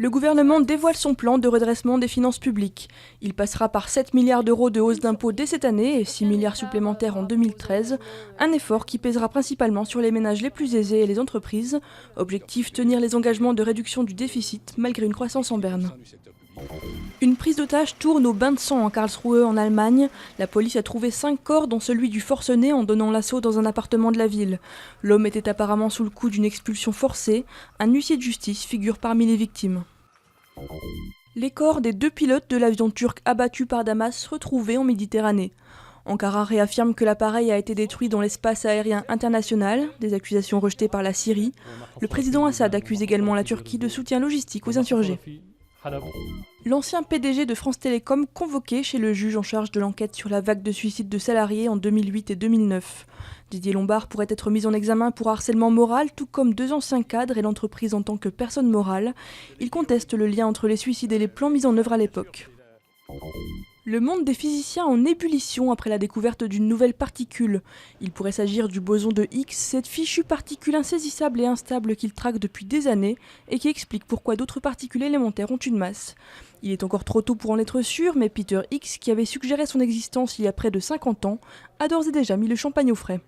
Le gouvernement dévoile son plan de redressement des finances publiques. Il passera par 7 milliards d'euros de hausse d'impôts dès cette année et 6 milliards supplémentaires en 2013, un effort qui pèsera principalement sur les ménages les plus aisés et les entreprises. Objectif, tenir les engagements de réduction du déficit malgré une croissance en berne. Une prise d'otage tourne au bain de sang en Karlsruhe en Allemagne. La police a trouvé 5 corps dont celui du forcené en donnant l'assaut dans un appartement de la ville. L'homme était apparemment sous le coup d'une expulsion forcée. Un huissier de justice figure parmi les victimes. Les corps des 2 pilotes de l'avion turc abattu par Damas retrouvés en Méditerranée. Ankara réaffirme que l'appareil a été détruit dans l'espace aérien international, des accusations rejetées par la Syrie. Le président Assad accuse également la Turquie de soutien logistique aux insurgés. L'ancien PDG de France Télécom convoqué chez le juge en charge de l'enquête sur la vague de suicides de salariés en 2008 et 2009. Didier Lombard pourrait être mis en examen pour harcèlement moral, tout comme 2 anciens cadres et l'entreprise en tant que personne morale. Il conteste le lien entre les suicides et les plans mis en œuvre à l'époque. Le monde des physiciens en ébullition après la découverte d'une nouvelle particule. Il pourrait s'agir du boson de Higgs, cette fichue particule insaisissable et instable qu'il traque depuis des années et qui explique pourquoi d'autres particules élémentaires ont une masse. Il est encore trop tôt pour en être sûr, mais Peter Higgs, qui avait suggéré son existence il y a près de 50 ans, a d'ores et déjà mis le champagne au frais.